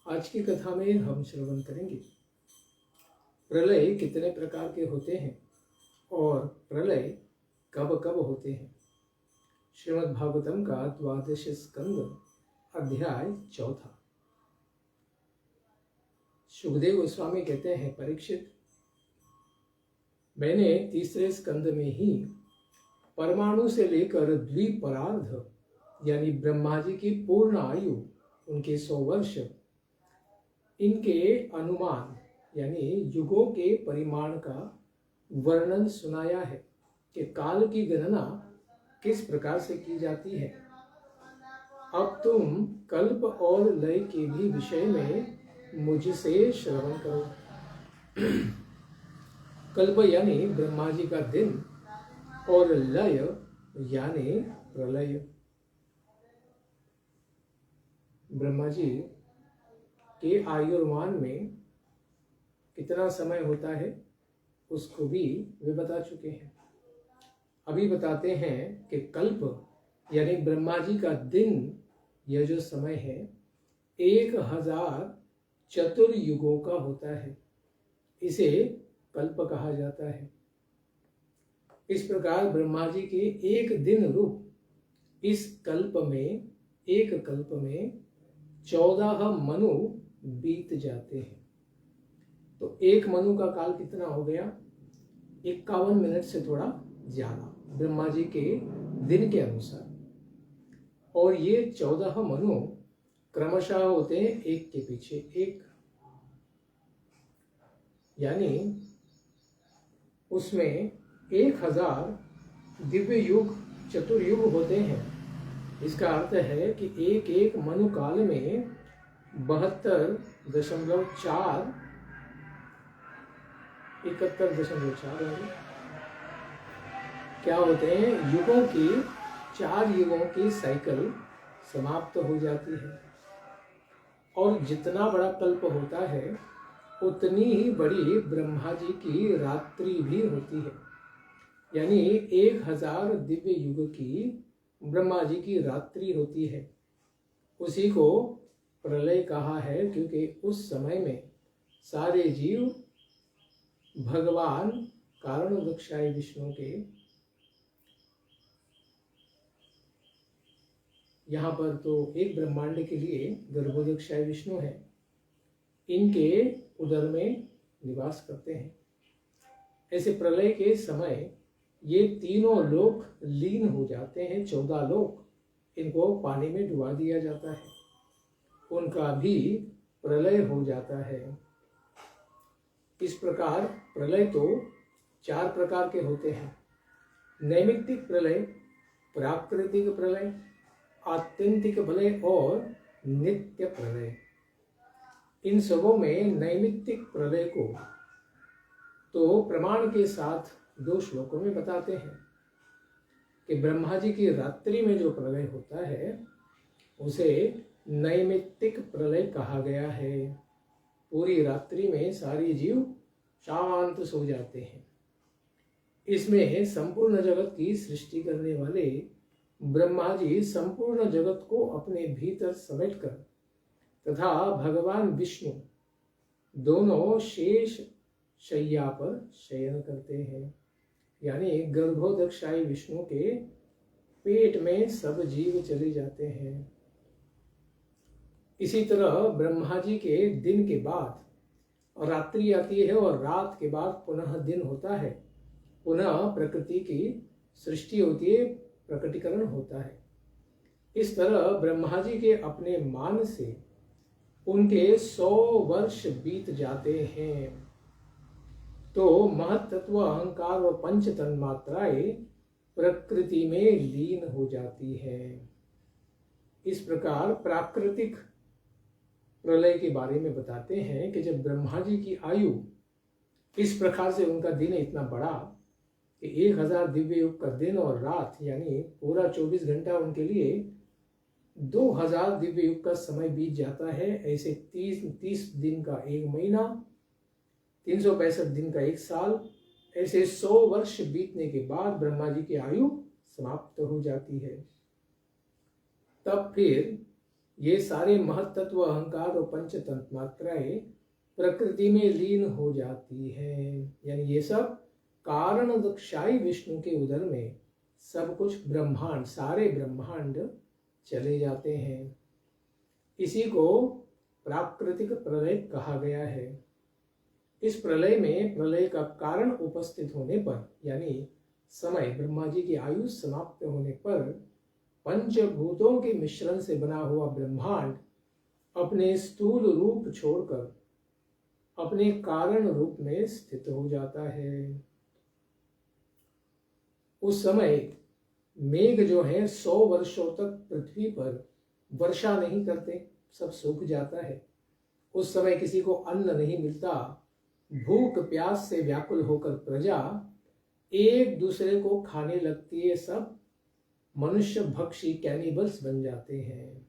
आज की कथा में हम श्रवण करेंगे प्रलय कितने प्रकार के होते हैं और प्रलय कब कब होते हैं। श्रीमद् भागवतम का 12 स्कंद अध्याय 4। सुखदेव गोस्वामी कहते हैं, परीक्षित, मैंने तीसरे स्कंद में ही परमाणु से लेकर द्विपरार्ध यानी ब्रह्मा जी की पूर्ण आयु, उनके 100 वर्ष, इनके अनुमान यानी युगों के परिमाण का वर्णन सुनाया है कि काल की गणना किस प्रकार से की जाती है। अब तुम कल्प और लय के भी विषय में मुझसे श्रवण करो। कल्प यानी ब्रह्मा जी का दिन और लय यानी प्रलय। ब्रह्मा जी के आयुर्मान में कितना समय होता है उसको भी वे बता चुके हैं। अभी बताते हैं कि कल्प यानी ब्रह्मा जी का दिन, यह जो समय है 1000 चतुर्युगों का होता है, इसे कल्प कहा जाता है। इस प्रकार ब्रह्मा जी के एक दिन रूप इस कल्प में, एक कल्प में 14 मनु बीत जाते हैं। तो एक मनु का काल कितना हो गया? 51 मिनट से थोड़ा ज्यादा ब्रह्मा जी के दिन के अनुसार। और ये 14 मनु क्रमशः होते हैं एक के पीछे एक, यानी उसमें 1000 दिव्य युग, चतुर्युग होते हैं। इसका अर्थ है कि एक एक मनु काल में 72.4 71.4 क्या होते हैं, युगों की, 4 युगों की साइकिल समाप्त हो जाती है। और जितना बड़ा कल्प होता है उतनी ही बड़ी ब्रह्मा जी की रात्रि भी होती है, यानी 1000 दिव्य युग की ब्रह्मा जी की रात्रि होती है। उसी को प्रलय कहा है, क्योंकि उस समय में सारे जीव भगवान कारणोदक्षाय विष्णु के, यहाँ पर तो एक ब्रह्मांड के लिए गर्भोदक्षाय विष्णु है, इनके उदर में निवास करते हैं। ऐसे प्रलय के समय ये तीनों लोक लीन हो जाते हैं। 14 लोक, इनको पानी में डुबा दिया जाता है, उनका भी प्रलय हो जाता है। इस प्रकार प्रलय तो 4 प्रकार के होते हैं: नैमित्तिक प्रलय, प्राकृतिक प्रलय, आत्यंतिक प्रलय और नित्य प्रलय। इन सबों में नैमित्तिक प्रलय को तो प्रमाण के साथ 2 श्लोकों में बताते हैं कि ब्रह्मा जी की रात्रि में जो प्रलय होता है उसे नैमित्तिक प्रलय कहा गया है। पूरी रात्रि में सारी जीव शांत सो जाते हैं। इसमें संपूर्ण जगत की सृष्टि करने वाले ब्रह्मा जी संपूर्ण जगत को अपने भीतर समेटकर तथा भगवान विष्णु दोनों शेष शैया पर शयन करते हैं, यानी गर्भोदक्षाय विष्णु के पेट में सब जीव चले जाते हैं। इसी तरह ब्रह्मा जी के दिन के बाद रात्रि आती है और रात के बाद पुनः दिन होता है, पुनः प्रकृति की सृष्टि होती है, प्रकटीकरण होता है। इस तरह ब्रह्मा जी के अपने मान से उनके 100 वर्ष बीत जाते हैं। तो महत्त्व, अहंकार और पंच तन्मात्राएं प्रकृति में लीन हो जाती है। इस प्रकार प्राकृतिक प्रलय के बारे में बताते हैं कि जब ब्रह्मा जी की आयु इस प्रकार से, उनका दिन इतना बड़ा कि 1000 दिव्य युग का दिन और रात, यानी पूरा 24 घंटा उनके लिए 2000 दिव्य युग का समय बीत जाता है। ऐसे 30 दिन का एक महीना, 365 दिन का एक साल, ऐसे 100 वर्ष बीतने के बाद ब्रह्मा जी की आयु समाप्त हो जाती है। तब फिर ये सारे महत्त्व, अहंकार और पंच तन्मात्राएं प्रकृति में लीन हो जाती है। यानी ये सब कारण दक्षाई विष्णु के उदर में सब कुछ ब्रह्मांड, सारे ब्रह्मांड चले जाते हैं। इसी को प्राकृतिक प्रलय कहा गया है। इस प्रलय में प्रलय का कारण उपस्थित होने पर, यानी समय, ब्रह्मा जी की आयु समाप्त होने पर, पंचभूतों के मिश्रण से बना हुआ ब्रह्मांड अपने स्थूल रूप छोड़कर अपने कारण रूप में स्थित हो जाता है। उस समय मेघ जो है 100 वर्षों तक पृथ्वी पर वर्षा नहीं करते, सब सूख जाता है। उस समय किसी को अन्न नहीं मिलता, भूख प्यास से व्याकुल होकर प्रजा एक दूसरे को खाने लगती है, सब मनुष्य भक्षी कैनिबल्स बन जाते हैं।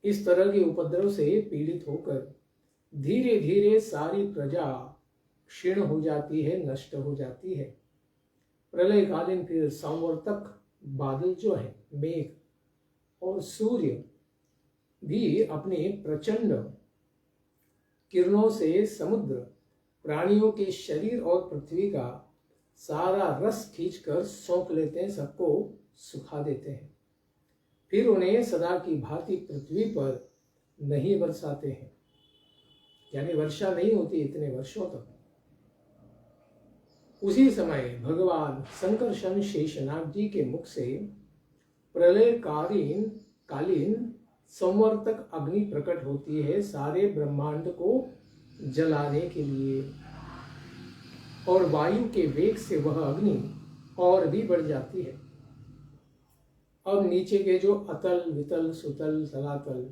इस तरह के उपद्रव से पीड़ित होकर धीरे धीरे सारी प्रजा क्षीण हो जाती है, नष्ट हो जाती है। प्रलयकालीन फिर संवर्तक बादल जो है, मेघ और सूर्य भी अपने प्रचंड किरणों से समुद्र, प्राणियों के शरीर और पृथ्वी का सारा रस खींचकर सोख लेते हैं, सबको सुखा देते हैं। फिर उन्हें सदा की भांति पृथ्वी पर नहीं बरसाते हैं, यानी वर्षा नहीं होती इतने वर्षों तक। उसी समय भगवान संकर्षण शेषनाग जी के मुख से प्रलयकालीन संवर्तक अग्नि प्रकट होती है, सारे ब्रह्मांड को जलाने के लिए। और वायु के वेग से वह अग्नि और भी बढ़ जाती है। अब नीचे के जो अतल, वितल, सुतल, तलातल,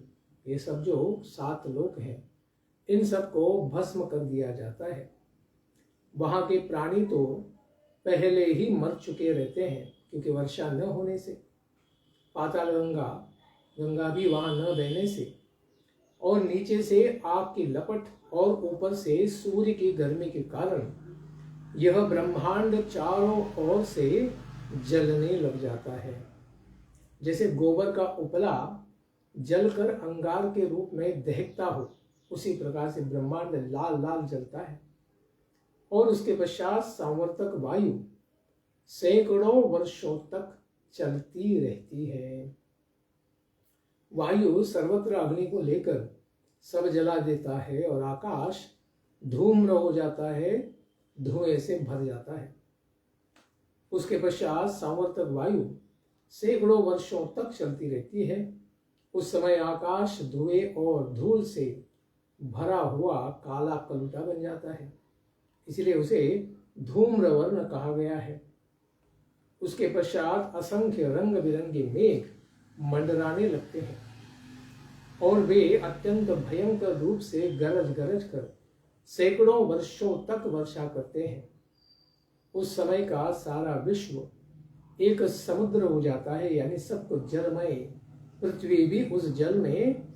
ये सब जो 7 लोक हैं, इन सबको भस्म कर दिया जाता है। वहाँ के प्राणी तो पहले ही मर चुके रहते हैं, क्योंकि वर्षा न होने से, पाताल गंगा भी वहाँ न बहने से, और नीचे से आग की लपट और ऊपर से सूर्य की गर्मी के कारण यह ब्रह्मांड चारों ओर से जलने लग जाता है। जैसे गोबर का उपला जलकर अंगार के रूप में दहकता हो, उसी प्रकार से ब्रह्मांड लाल लाल जलता है। और उसके पश्चात संवर्तक वायु सैकड़ों वर्षों तक चलती रहती है। वायु सर्वत्र अग्नि को लेकर सब जला देता है और आकाश धूम्र हो जाता है, धुएं से भर जाता है। उसके पश्चात संवर्तक वायु सैकड़ों वर्षों तक चलती रहती है। उस समय आकाश धुएं और धूल से भरा हुआ काला कलुटा बन जाता है, इसलिए उसे धूम्रवर्ण कहा गया है। उसके पश्चात असंख्य रंग बिरंगे मेघ मंडराने लगते हैं और वे अत्यंत भयंकर रूप से गरज गरज कर सैकड़ों वर्षों तक वर्षा करते हैं। उस समय का सारा विश्व एक समुद्र हो जाता है, यानी सब कुछ जलमय। पृथ्वी भी उस जल में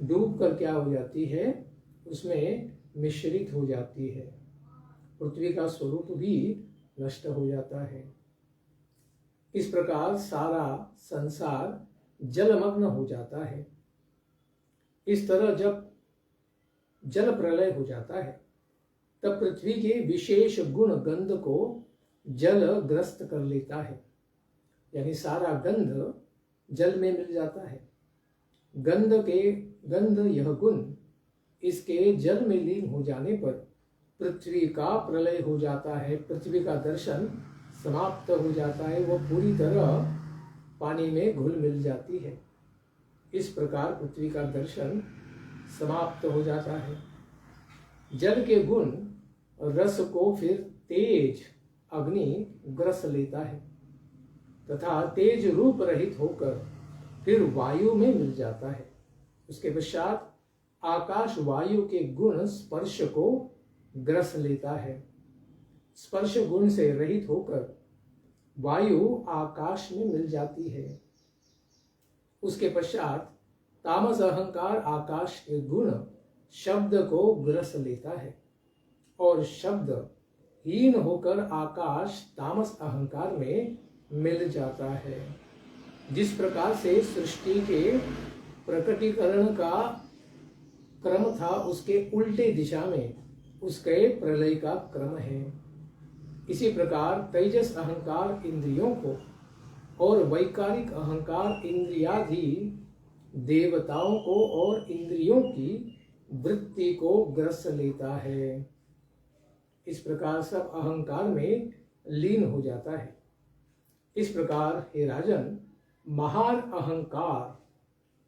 डूब कर क्या हो जाती है, उसमें मिश्रित हो जाती है। पृथ्वी का स्वरूप भी नष्ट हो जाता है। इस प्रकार सारा संसार जलमग्न हो जाता है। इस तरह जब जल प्रलय हो जाता है, तब पृथ्वी के विशेष गुण गंध को जल ग्रस्त कर लेता है, यानी सारा गंध जल में मिल जाता है। गंध यह गुण इसके जल में लीन हो जाने पर पृथ्वी का प्रलय हो जाता है, पृथ्वी का दर्शन समाप्त हो जाता है, वह पूरी तरह पानी में घुल मिल जाती है। इस प्रकार पृथ्वी का दर्शन समाप्त हो जाता है। जल के गुण रस को फिर तेज अग्नि ग्रस लेता है तथा तेज रूप रहित होकर फिर वायु में मिल जाता है। उसके पश्चात आकाश वायु के गुण स्पर्श को ग्रस लेता है। स्पर्श गुण से रहित होकर वायु आकाश में मिल जाती है। उसके पश्चात तामस अहंकार आकाश के गुण शब्द को ग्रस लेता है और शब्द हीन होकर आकाश तामस अहंकार में मिल जाता है। जिस प्रकार से सृष्टि के प्रकटीकरण का क्रम था उसके उल्टे दिशा में उसके प्रलय का क्रम है। इसी प्रकार तेजस अहंकार इंद्रियों को और वैकारिक अहंकार इंद्रियाधि देवताओं को और इंद्रियों की वृत्ति को ग्रस लेता है। इस प्रकार सब अहंकार में लीन हो जाता है। इस प्रकार हे राजन, महान अहंकार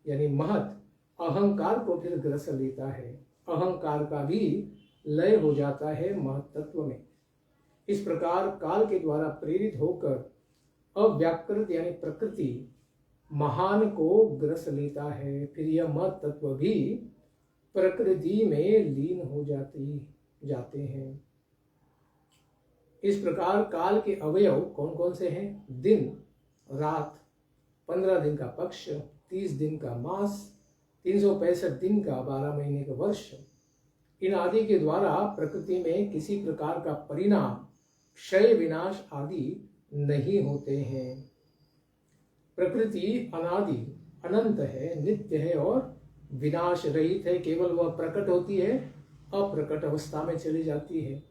यानी महत अहंकार को फिर ग्रस लेता है। अहंकार का भी लय हो जाता है महत तत्व में। इस प्रकार काल के द्वारा प्रेरित होकर अव्याकृत यानी प्रकृति महान को ग्रस लेता है। फिर यह महत तत्व भी प्रकृति में लीन हो जाते हैं। इस प्रकार काल के अवयव कौन कौन से हैं? दिन, रात, 15 दिन का पक्ष, 30 दिन का मास, 365 दिन का 12 महीने का वर्ष, इन आदि के द्वारा प्रकृति में किसी प्रकार का परिणाम, क्षय, विनाश आदि नहीं होते हैं। प्रकृति अनादि अनंत है, नित्य है और विनाश रहित है। केवल वह प्रकट होती है, अप्रकट अवस्था में चली जाती है।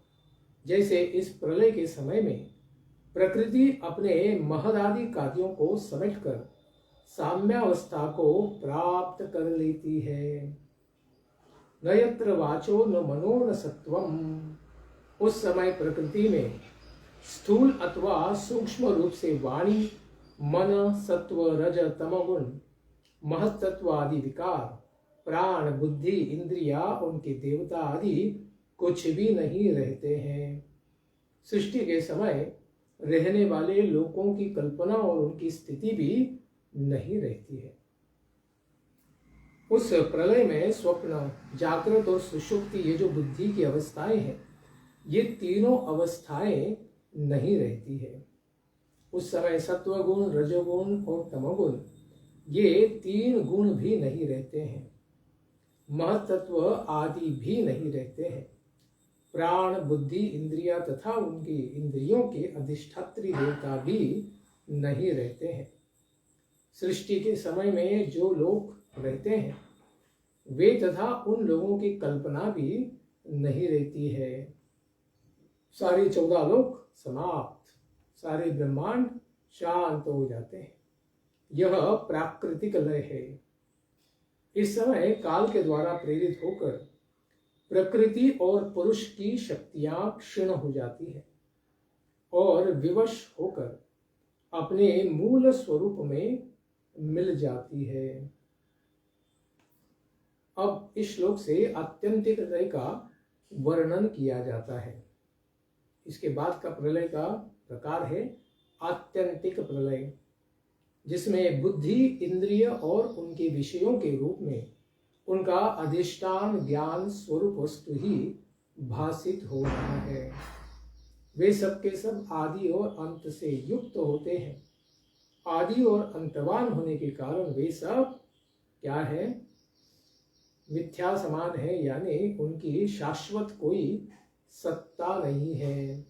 जैसे इस प्रलय के समय में प्रकृति अपने महदादि कार्यों को समेटकर साम्यावस्था को प्राप्त कर लेती है। न यत्र वाचो न मनो न सत्वम। उस समय प्रकृति में स्थूल अथवा सूक्ष्म रूप से वाणी, मन, सत्व, रज, तमगुण, महत्त्व आदि विकार, प्राण, बुद्धि, इंद्रिया, उनके देवता आदि कुछ भी नहीं रहते हैं। सृष्टि के समय रहने वाले लोगों की कल्पना और उनकी स्थिति भी नहीं रहती है। उस प्रलय में स्वप्न, जागृत और सुषुप्ति, ये जो बुद्धि की अवस्थाएं हैं, ये तीनों अवस्थाएं नहीं रहती है। उस समय सत्वगुण, रजोगुण और तमोगुण, ये 3 गुण भी नहीं रहते हैं। महत्त्व आदि भी नहीं रहते हैं। प्राण, बुद्धि, इंद्रिया तथा उनकी इंद्रियों के अधिष्ठात्री देवता भी नहीं रहते हैं। सृष्टि के समय में जो लोग रहते हैं वे तथा उन लोगों की कल्पना भी नहीं रहती है। सारे 14 लोक समाप्त, सारे ब्रह्मांड शांत हो जाते हैं। यह प्राकृतिक लय है। इस समय काल के द्वारा प्रेरित होकर प्रकृति और पुरुष की शक्तियां क्षीण हो जाती है और विवश होकर अपने मूल स्वरूप में मिल जाती है। अब इस श्लोक से आत्यंतिक लय का वर्णन किया जाता है। इसके बाद का प्रलय का प्रकार है आत्यंतिक प्रलय, जिसमें बुद्धि, इंद्रिय और उनके विषयों के रूप में उनका अधिष्ठान ज्ञान स्वरूप वस्तु ही भासित हो रहा है। वे सब के सब आदि और अंत से युक्त होते हैं। आदि और अंतवान होने के कारण वे सब क्या है? मिथ्या समान है, यानी उनकी शाश्वत कोई सत्ता नहीं है।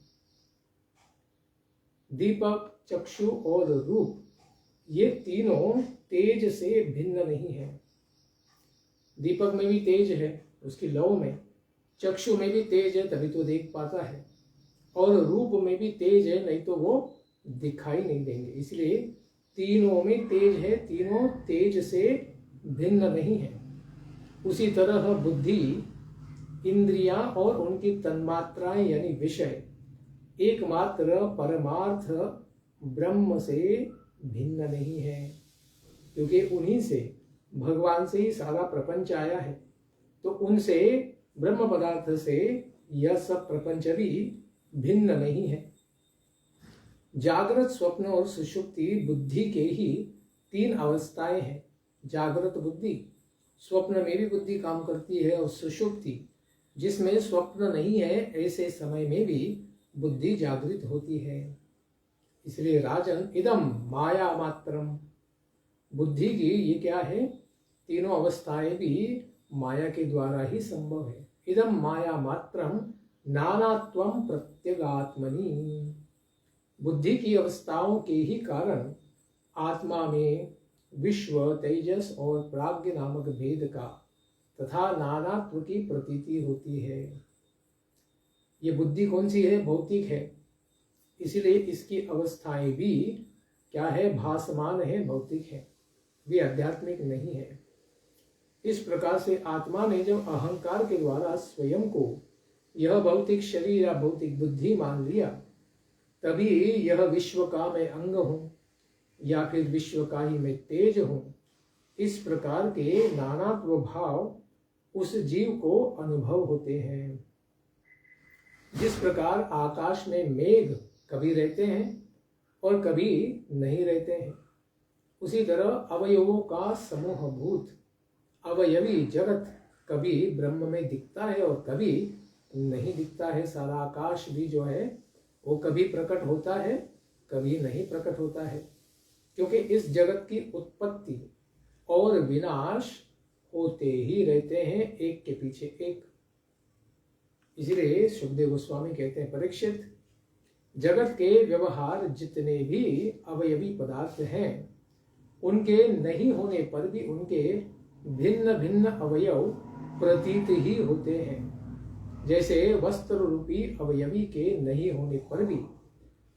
दीपक, चक्षु और रूप, ये तीनों तेज से भिन्न नहीं है। दीपक में भी तेज है उसकी लौ में, चक्षु में भी तेज है तभी तो देख पाता है, और रूप में भी तेज है, नहीं तो वो दिखाई नहीं देंगे। इसलिए तीनों में तेज है, तीनों तेज से भिन्न नहीं है। उसी तरह बुद्धि, इंद्रियां और उनकी तन्मात्राएं यानी विषय एकमात्र परमार्थ ब्रह्म से भिन्न नहीं है, क्योंकि उन्हीं से, भगवान से ही सारा प्रपंच आया है। तो उनसे, ब्रह्म पदार्थ से यह सब प्रपंच भी भिन्न नहीं है। जागृत, स्वप्न और सुषुप्ति बुद्धि के ही 3 अवस्थाएं हैं। जागृत बुद्धि, स्वप्न में भी बुद्धि काम करती है, और सुषुप्ति जिसमें स्वप्न नहीं है, ऐसे समय में भी बुद्धि जागृत होती है। इसलिए राजन, इदम माया मात्रम, बुद्धि की ये क्या है? तीनों अवस्थाएं भी माया के द्वारा ही संभव है। इदम माया मात्रम नानात्वम प्रत्यगात्मनि, बुद्धि की अवस्थाओं के ही कारण आत्मा में विश्व, तेजस और प्राज्ञ नामक भेद का तथा नानात्व की प्रतीति होती है। ये बुद्धि कौन सी है? भौतिक है, इसीलिए इसकी अवस्थाएं भी क्या है? भासमान है, भौतिक है, वे आध्यात्मिक नहीं है। इस प्रकार से आत्मा ने जब अहंकार के द्वारा स्वयं को यह भौतिक शरीर या भौतिक बुद्धि मान लिया, तभी यह विश्व का मैं अंग हूं या फिर विश्व का ही मैं तेज हूं, इस प्रकार के नानात्व भाव उस जीव को अनुभव होते हैं। जिस प्रकार आकाश में मेघ कभी रहते हैं और कभी नहीं रहते हैं, उसी तरह अवयवों का समूह भूत अवयवी जगत कभी ब्रह्म में दिखता है और कभी नहीं दिखता है। सारा आकाश भी जो है वो कभी प्रकट होता है, कभी नहीं प्रकट होता है, क्योंकि इस जगत की उत्पत्ति और विनाश होते ही रहते हैं, एक के पीछे एक। इसलिए सुखदेव गोस्वामी कहते हैं, परीक्षित, जगत के व्यवहार जितने भी अवयवी पदार्थ हैं, उनके नहीं होने पर भी उनके भिन्न भिन्न अवयव प्रतीत ही होते हैं। जैसे वस्त्र रूपी अवयवी के नहीं होने पर भी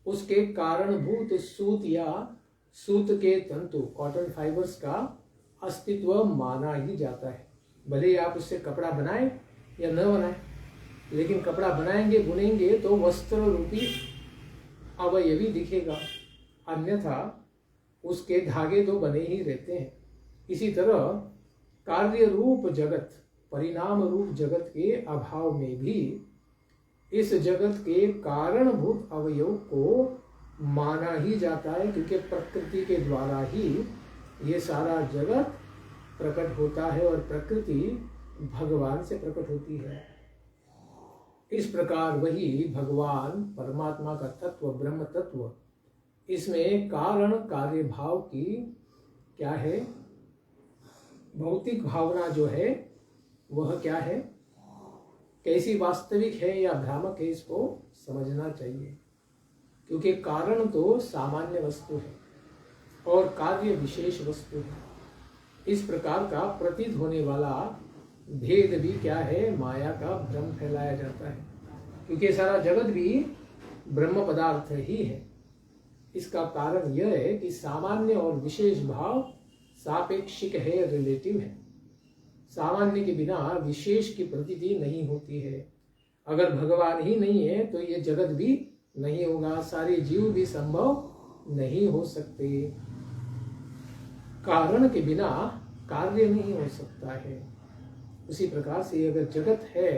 उसके कारणभूत सूत या सूत के तंतु, कॉटन फाइबर्स का अस्तित्व माना ही जाता है। भले ही आप उससे कपड़ा बनाएं या न बनाएं, लेकिन कपड़ा बनाएंगे, बुनेंगे तो वस्त्र रूपी अवयवी दिखेगा, अन्यथा उसके धागे तो बने ही रहते हैं। इसी तरह कार्य रूप जगत, परिणाम रूप जगत के अभाव में भी इस जगत के कारणभूत अवयव को माना ही जाता है, क्योंकि प्रकृति के द्वारा ही ये सारा जगत प्रकट होता है और प्रकृति भगवान से प्रकट होती है। इस प्रकार वही भगवान परमात्मा का तत्व, ब्रह्म तत्व, इसमें कारण कार्य भाव की क्या है? भौतिक भावना जो है वह क्या है, कैसी वास्तविक है या भ्रामक है, इसको समझना चाहिए। क्योंकि कारण तो सामान्य वस्तु है और कार्य विशेष वस्तु है। इस प्रकार का प्रतीत होने वाला भेद भी क्या है? माया का भ्रम फैलाया जाता है, क्योंकि सारा जगत भी ब्रह्म पदार्थ ही है। इसका कारण यह है कि सामान्य और विशेष भाव सापेक्षिक है, रिलेटिव है। सामान्य के बिना विशेष की प्रतीति नहीं होती है। अगर भगवान ही नहीं है तो ये जगत भी नहीं होगा, सारे जीव भी संभव नहीं हो सकते। कारण के बिना कार्य नहीं हो सकता है। उसी प्रकार से अगर जगत है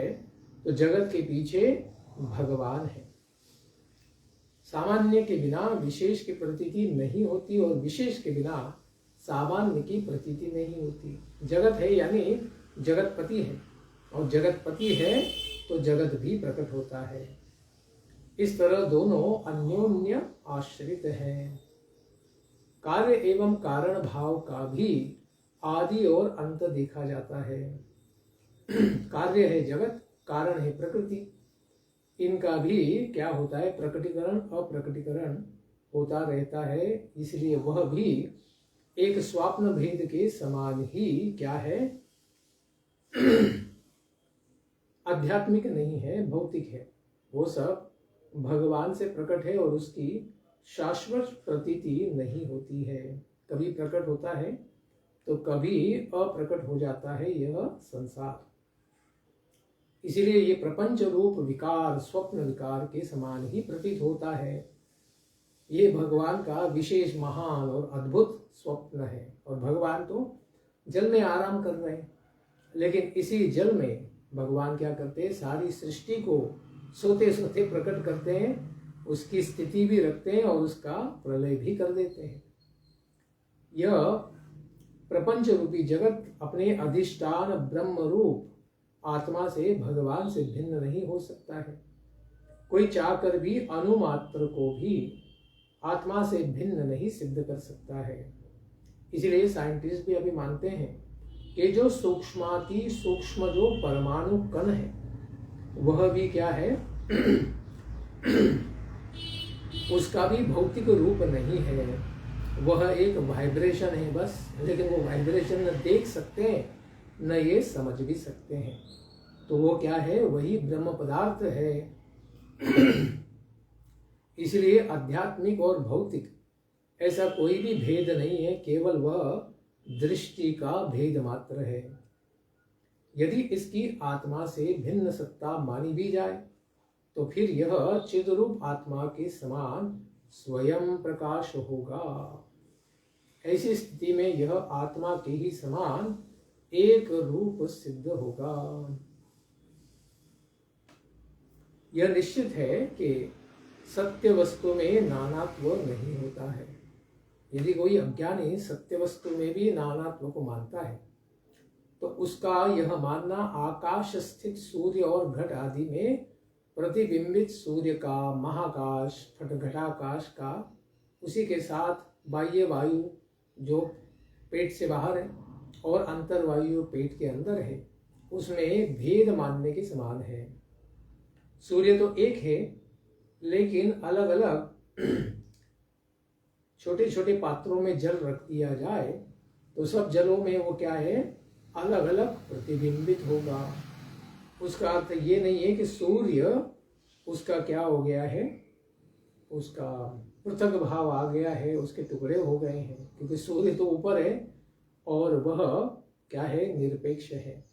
तो जगत के पीछे भगवान है। सामान्य के बिना विशेष की प्रतीति नहीं होती और विशेष के बिना सामान्य की प्रतीति नहीं होती। जगत है यानी जगतपति है, और जगतपति है तो जगत भी प्रकट होता है। इस तरह दोनों अन्योन्य आश्रित हैं। कार्य एवं कारण भाव का भी आदि और अंत देखा जाता है। कार्य है जगत, कारण है प्रकृति, इनका भी क्या होता है? प्रकटीकरण अप्रकटीकरण होता रहता है। इसलिए वह भी एक स्वाप्न भेद के समान ही क्या है? आध्यात्मिक नहीं है, भौतिक है। वो सब भगवान से प्रकट है और उसकी शाश्वत प्रतीति नहीं होती है। कभी प्रकट होता है तो कभी अप्रकट हो जाता है यह संसार। इसीलिए ये प्रपंच रूप विकार स्वप्न विकार के समान ही प्रतीत होता है। ये भगवान का विशेष महान और अद्भुत स्वप्न है। और भगवान तो जल में आराम कर रहे हैं, लेकिन इसी जल में भगवान क्या करते हैं? सारी सृष्टि को सोते सोते प्रकट करते हैं, उसकी स्थिति भी रखते हैं और उसका प्रलय भी कर देते हैं। यह प्रपंच रूपी जगत अपने अधिष्ठान ब्रह्म रूप आत्मा से, भगवान से भिन्न नहीं हो सकता है। कोई चाहकर भी अनुमात्र को भी आत्मा से भिन्न नहीं सिद्ध कर सकता है। इसलिए साइंटिस्ट भी अभी मानते हैं कि जो सूक्ष्माति सूक्ष्म जो परमाणु कण है वह भी क्या है? उसका भी भौतिक रूप नहीं है। वह एक वाइब्रेशन है बस, लेकिन वो वाइब्रेशन न देख सकते हैं न ये समझ भी सकते हैं। तो वो क्या है? वही ब्रह्म पदार्थ है। इसलिए आध्यात्मिक और भौतिक ऐसा कोई भी भेद नहीं है, केवल वह दृष्टि का भेद मात्र है। यदि इसकी आत्मा से भिन्न सत्ता मानी भी जाए तो फिर यह चिद्रूप आत्मा के समान स्वयं प्रकाश होगा। ऐसी स्थिति में यह आत्मा के ही समान एक रूप सिद्ध होगा। यह निश्चित है कि सत्य वस्तु में नानात्व नहीं होता है। यदि कोई अज्ञानी सत्य वस्तु में भी नानात्व को मानता है तो उसका यह मानना आकाश स्थित सूर्य और घट आदि में प्रतिबिंबित सूर्य का, महाकाश, घटाकाश का, उसी के साथ बाह्य वायु जो पेट से बाहर है और अंतर वायु पेट के अंदर है, उसमें भेद मानने के समान है। सूर्य तो एक है, लेकिन अलग अलग छोटे छोटे पात्रों में जल रख दिया जाए तो सब जलों में वो क्या है? अलग अलग प्रतिबिंबित होगा। उसका अर्थ ये नहीं है कि सूर्य उसका क्या हो गया है, उसका पृथक भाव आ गया है, उसके टुकड़े हो गए हैं, क्योंकि सूर्य तो ऊपर है और वह क्या है? निरपेक्ष है।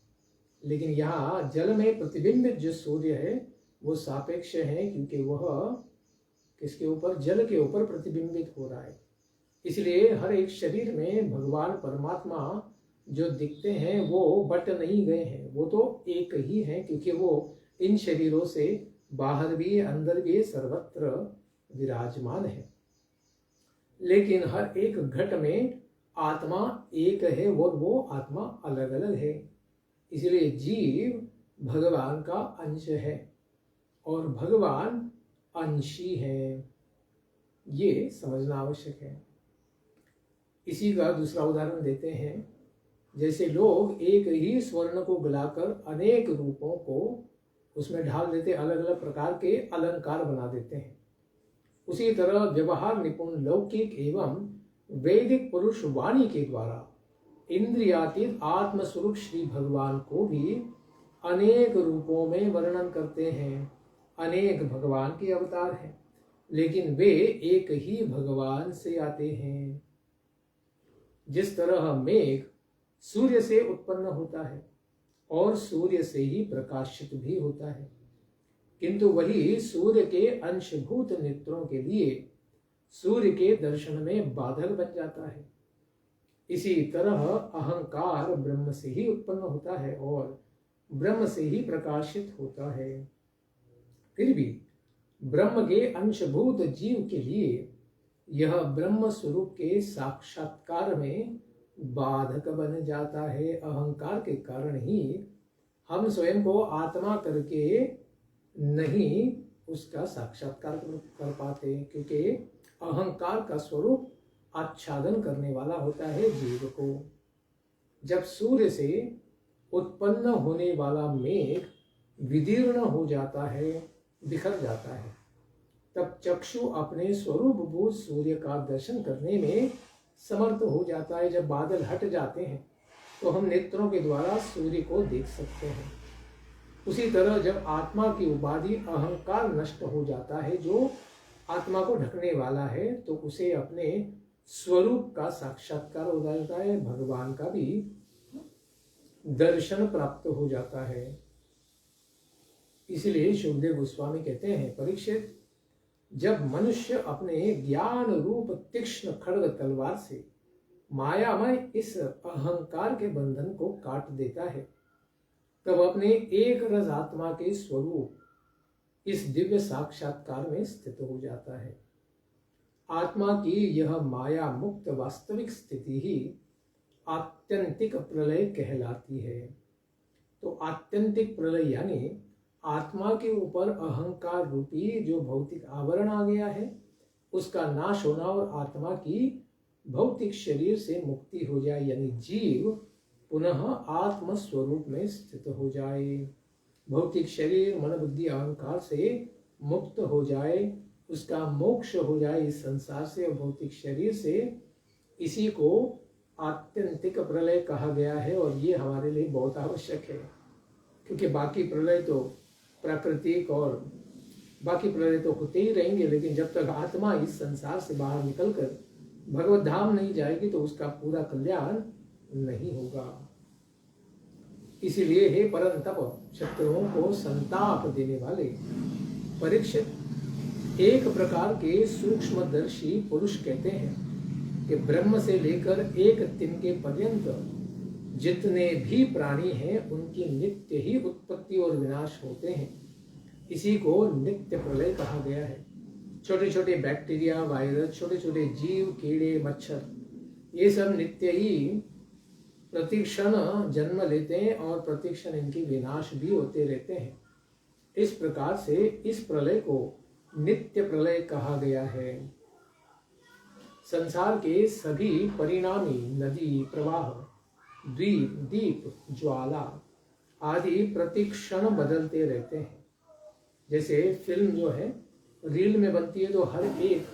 लेकिन यहाँ जल में प्रतिबिंबित जो सूर्य है वो सापेक्ष है, क्योंकि वह किसके ऊपर? जल के ऊपर प्रतिबिंबित हो रहा है। इसलिए हर एक शरीर में भगवान परमात्मा जो दिखते हैं वो बट नहीं गए हैं, वो तो एक ही है, क्योंकि वो इन शरीरों से बाहर भी अंदर भी सर्वत्र विराजमान है। लेकिन हर एक घट में आत्मा एक है और वो आत्मा अलग अलग है। इसलिए जीव भगवान का अंश है और भगवान अंशी है, ये समझना आवश्यक है। इसी का दूसरा उदाहरण देते हैं। जैसे लोग एक ही स्वर्ण को गलाकर अनेक रूपों को उसमें ढाल देते, अलग अलग प्रकार के अलंकार बना देते हैं, उसी तरह व्यवहार निपुण लौकिक एवं वैदिक पुरुष वाणी के द्वारा इंद्रियातीत आत्मस्वरूप श्री भगवान को भी अनेक रूपों में वर्णन करते हैं। अनेक भगवान के अवतार हैं, लेकिन वे एक ही भगवान से आते हैं। जिस तरह मेघ सूर्य से उत्पन्न होता है और सूर्य से ही प्रकाशित भी होता है, किंतु वही सूर्य के अंशभूत नेत्रों के लिए सूर्य के दर्शन में बाधक बन जाता है। इसी तरह अहंकार ब्रह्म से ही उत्पन्न होता है और ब्रह्म से ही प्रकाशित होता है। फिर भी ब्रह्म के अंशभूत जीव के लिए यह ब्रह्म स्वरूप के साक्षात्कार में बाधक बन जाता है। अहंकार के कारण ही हम स्वयं को आत्मा करके नहीं उसका साक्षात्कार कर पाते, क्योंकि अहंकार का स्वरूप आच्छादन करने वाला होता है जीव को। जब सूर्य से उत्पन्न होने वाला मेघ विदीर्ण हो जाता है, बिखर जाता है, तब चक्षु अपने स्वरूपभूत सूर्य का दर्शन करने में समर्थ हो जाता है। जब बादल हट जाते हैं तो हम नेत्रों के द्वारा सूर्य को देख सकते हैं। उसी तरह जब आत्मा की उपाधि अहंकार नष्ट हो जाता है, जो आत्मा को ढकने वाला है, तो उसे अपने स्वरूप का साक्षात्कार हो जाता है, भगवान का भी दर्शन प्राप्त हो जाता है। इसलिए शुभदेव गोस्वामी कहते हैं, परीक्षित, जब मनुष्य अपने ज्ञान रूप तीक्ष्ण खड्ग तलवार से मायामय इस अहंकार के बंधन को काट देता है, तब अपने एक रस आत्मा के स्वरूप इस दिव्य साक्षात्कार में स्थित हो जाता है। आत्मा की यह माया मुक्त वास्तविक स्थिति ही आत्यंतिक प्रलय कहलाती है। तो आत्यंतिक प्रलय यानी आत्मा के ऊपर अहंकार रूपी जो भौतिक आवरण आ गया है, उसका नाश होना और आत्मा की भौतिक शरीर से मुक्ति हो जाए, यानी जीव पुनः आत्म स्वरूप में स्थित हो जाए, भौतिक शरीर मन बुद्धि अहंकार से मुक्त हो जाए, उसका मोक्ष हो जाए इस संसार से और भौतिक शरीर से इसी को आत्यंतिक प्रलय कहा गया है और ये हमारे लिए बहुत आवश्यक है, क्योंकि बाकी प्रलय तो प्राकृतिक और बाकी प्रलय तो होते ही रहेंगे, लेकिन जब तक आत्मा इस संसार से बाहर निकलकर भगवत धाम नहीं जाएगी तो उसका पूरा कल्याण नहीं होगा। इसीलिए हे परम तप शत्रुओं को संताप देने वाले परीक्षित एक प्रकार के सूक्ष्मदर्शी पुरुष कहते हैं कि ब्रह्म से लेकर एक तिनके पर्यंत जितने भी प्राणी हैं उनकी नित्य ही उत्पत्ति और विनाश होते हैं। इसी को नित्य प्रलय कहा गया है। छोटे छोटे बैक्टीरिया, वायरस, छोटे छोटे जीव, कीड़े, मच्छर, ये सब नित्य ही प्रतिक्षण जन्म लेते हैं और प्रतिक्षण इनकी विनाश भी होते रहते हैं। इस प्रकार से इस प्रलय को नित्य प्रलय कहा गया है। संसार के सभी परिणामी नदी, प्रवाह, द्वीप, दीप, ज्वाला आदि प्रतिक्षण बदलते रहते हैं। जैसे फिल्म जो है रील में बनती है तो हर एक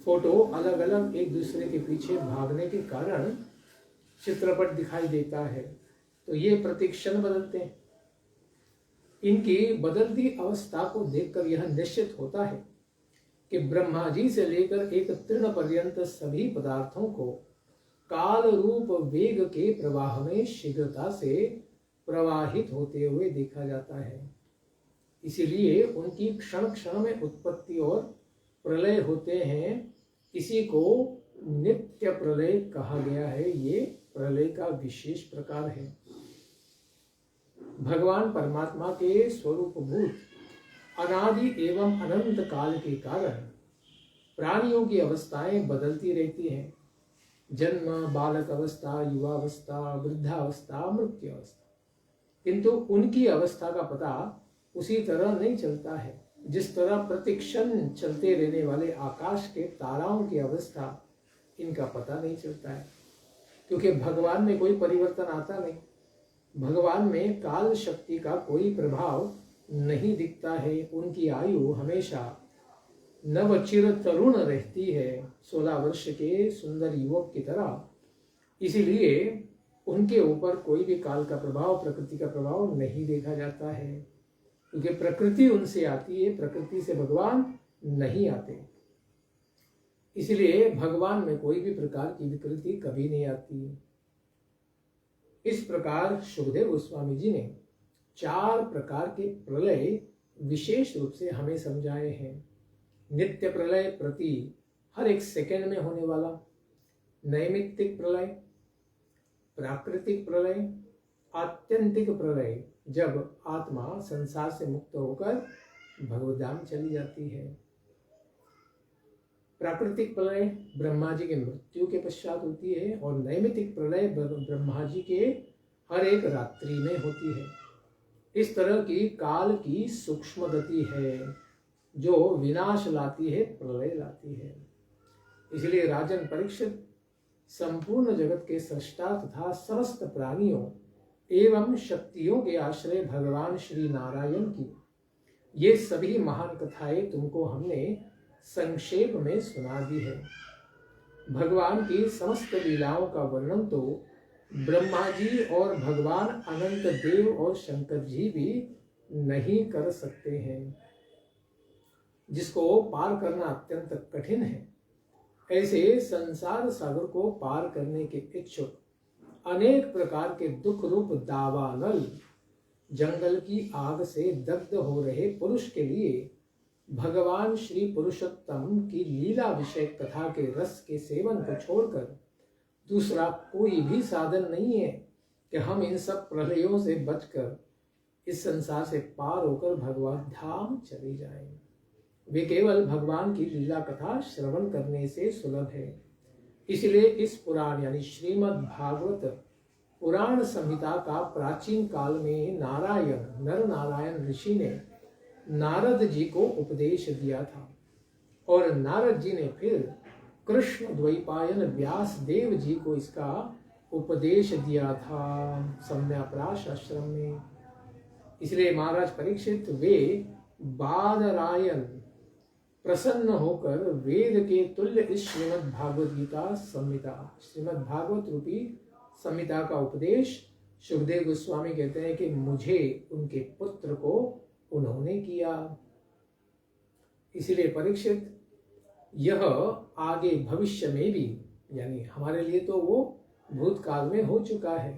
फोटो अलग अलग एक दूसरे के पीछे भागने के कारण चित्रपट दिखाई देता है, तो ये प्रतिक्षण बदलते हैं। इनकी बदलती अवस्था को देखकर यह निश्चित होता है कि ब्रह्मा जी से लेकर एक तृण पर्यंत सभी पदार्थों को काल रूप वेग के प्रवाह में शीघ्रता से प्रवाहित होते हुए देखा जाता है। इसीलिए उनकी क्षण क्षण में उत्पत्ति और प्रलय होते हैं। इसी को नित्य प्रलय कहा गया है। ये प्रलय का विशेष प्रकार है। भगवान परमात्मा के स्वरूपभूत अनादि एवं अनंत काल के कारण प्राणियों की अवस्थाएं बदलती रहती हैं। जन्म, बालक अवस्था, युवावस्था, वृद्धावस्था, मृत्यु अवस्था, किंतु उनकी अवस्था का पता उसी तरह नहीं चलता है जिस तरह प्रतिक्षण चलते रहने वाले आकाश के ताराओं की अवस्था इनका पता नहीं चलता है, क्योंकि भगवान में कोई परिवर्तन आता नहीं। भगवान में काल शक्ति का कोई प्रभाव नहीं दिखता है। उनकी आयु हमेशा नवचिर तरुण रहती है, 16 वर्ष के सुंदर युवक की तरह। इसीलिए उनके ऊपर कोई भी काल का प्रभाव, प्रकृति का प्रभाव नहीं देखा जाता है, क्योंकि प्रकृति उनसे आती है, प्रकृति से भगवान नहीं आते। इसलिए भगवान में कोई भी प्रकार की विकृति कभी नहीं आती। इस प्रकार सुखदेव गोस्वामी जी ने 4 प्रकार के प्रलय विशेष रूप से हमें समझाए हैं। नित्य प्रलय, प्रति हर एक सेकंड में होने वाला। नैमित्तिक प्रलय, प्राकृतिक प्रलय, आत्यंतिक प्रलय, जब आत्मा संसार से मुक्त होकर भगवत धाम चली जाती है। प्राकृतिक प्रलय ब्रह्मा जी के मृत्यु के पश्चात होती है और नैमित्तिक प्रलय ब्रह्मा जी के हर एक रात्रि में होती है। इस तरह की काल की सूक्ष्म गति है जो विनाश लाती है, प्रलय लाती है। इसलिए राजन परीक्षित, संपूर्ण जगत के सृष्टा तथा समस्त प्राणियों एवं शक्तियों के आश्रय भगवान श्री नारायण की ये सभी महान कथाएं तुमको हमने संक्षेप में सुना दी है। भगवान की समस्त लीलाओं का वर्णन तो ब्रह्मा जी और भगवान अनंत देव और शंकर जी भी नहीं कर सकते हैं, जिसको पार करना अत्यंत कठिन है। ऐसे संसार सागर को पार करने के इच्छुक अनेक प्रकार के दुख रूप दावानल जंगल की आग से दग्ध हो रहे पुरुष के लिए भगवान श्री पुरुषोत्तम की लीला विषय कथा के रस के सेवन को छोड़कर दूसरा कोई भी साधन नहीं है कि हम इन सब प्रलयों से बचकर इस संसार से पार होकर भगवत धाम चले जाएं। वे केवल भगवान की लीला कथा श्रवण करने से सुलभ है। इसलिए इस पुराण यानी श्रीमद् भागवत पुराण संहिता का प्राचीन काल में नर नारायण ऋषि ने नारद जी को उपदेश दिया था और नारद जी ने फिर कृष्ण द्वैपायन व्यास देव जी को इसका उपदेश दिया था सम्याप्राश आश्रम में। इसलिए महाराज परीक्षित वे बादरायन प्रसन्न होकर वेद के तुल्य इस श्रीमद् भागवत गीता संहिता, श्रीमद् भागवत रूपी संहिता का उपदेश सुखदेव गोस्वामी कहते हैं कि मुझे उनके पुत्र को उन्होंने किया। इसलिए परीक्षित, यह आगे भविष्य में भी, यानी हमारे लिए तो वो भूतकाल में हो चुका है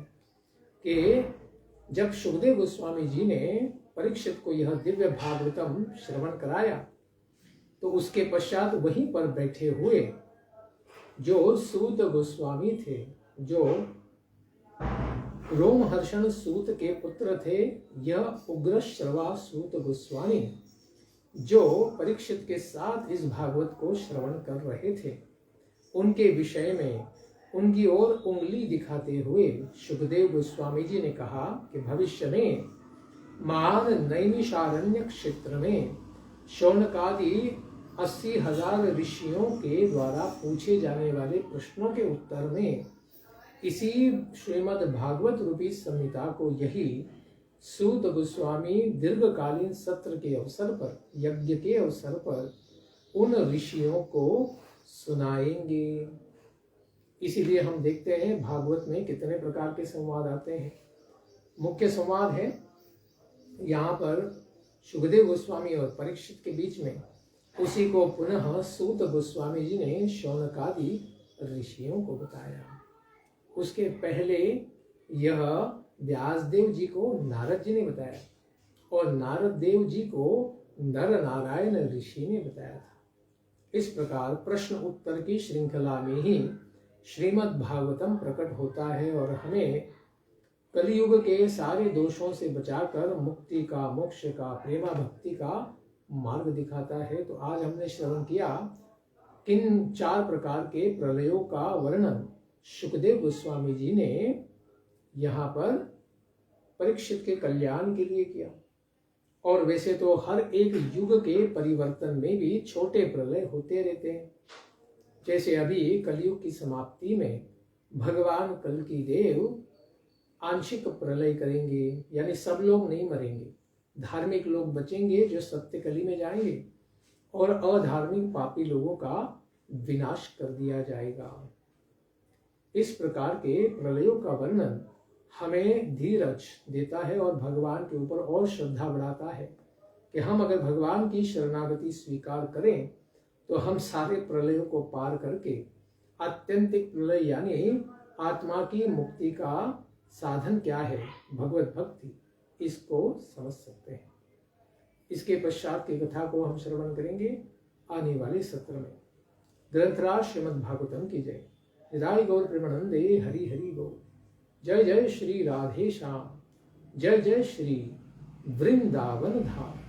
कि जब सुखदेव गोस्वामी जी ने परीक्षित को यह दिव्य भागवतम श्रवण कराया, तो उसके पश्चात वहीं पर बैठे हुए जो सूत गोस्वामी थे, जो रोमहर्षण सूत के पुत्र थे, यह उग्र श्रवा सूत गोस्वामी, जो परीक्षित के साथ इस भागवत को श्रवण कर रहे थे, उनके विषय में उनकी ओर उंगली दिखाते हुए सुखदेव गोस्वामी जी ने कहा कि भविष्य में महान नैमिषारण्य क्षेत्र में शौनकादि 80,000 ऋषियों के द्वारा पूछे जाने वाले प्रश्नों के उत्तर में इसी श्रीमद् भागवत रूपी संहिता को यही सूत गोस्वामी दीर्घकालीन सत्र के अवसर पर, यज्ञ के अवसर पर उन ऋषियों को सुनाएंगे। इसीलिए हम देखते हैं भागवत में कितने प्रकार के संवाद आते हैं। मुख्य संवाद है यहाँ पर सुखदेव गोस्वामी और परीक्षित के बीच में, उसी को पुनः सूत गोस्वामी जी ने शौनकादि ऋषियों को बताया। उसके पहले यह व्यासदेव जी को नारद जी ने बताया और नारद देव जी को नर नारायण ऋषि ने बताया था। इस प्रकार प्रश्न उत्तर की श्रृंखला में ही श्रीमद् भागवतम प्रकट होता है और हमें कलियुग के सारे दोषों से बचाकर मुक्ति का, मोक्ष का, प्रेमा भक्ति का मार्ग दिखाता है। तो आज हमने श्रवण किया किन 4 प्रकार के प्रलयों का वर्णन सुखदेव गोस्वामी जी ने यहाँ पर परीक्षित के कल्याण के लिए किया। और वैसे तो हर एक युग के परिवर्तन में भी छोटे प्रलय होते रहते हैं। जैसे अभी कलयुग की समाप्ति में भगवान कल्कि देव आंशिक प्रलय करेंगे, यानी सब लोग नहीं मरेंगे, धार्मिक लोग बचेंगे जो सत्य कली में जाएंगे और अधार्मिक पापी लोगों का विनाश कर दिया जाएगा। इस प्रकार के प्रलयों का वर्णन हमें धीरज देता है और भगवान के ऊपर और श्रद्धा बढ़ाता है कि हम अगर भगवान की शरणागति स्वीकार करें तो हम सारे प्रलयों को पार करके आत्यंतिक प्रलय यानी आत्मा की मुक्ति का साधन क्या है, भगवत भक्ति, इसको समझ सकते हैं। इसके पश्चात की कथा को हम श्रवण करेंगे आने वाले सत्र में। ग्रंथराज श्रीमद् भागवतम की जय। निताय गौर प्रेमानंदे हरि हरि गौर। जय जय श्री राधे श्याम, जय जय श्री वृंदावन धाम।